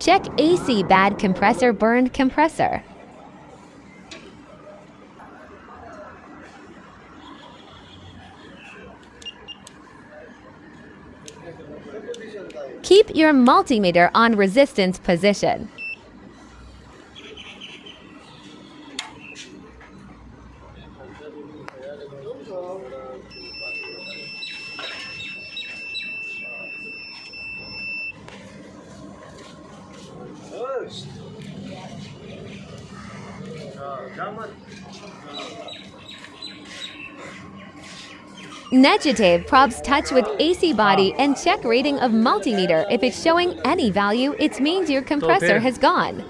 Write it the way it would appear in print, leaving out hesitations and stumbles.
Check AC bad compressor burned compressor. Keep your multimeter on resistance position. Negative probes touch with AC body and check rating of multimeter. If it's showing any value, it means your compressor has gone.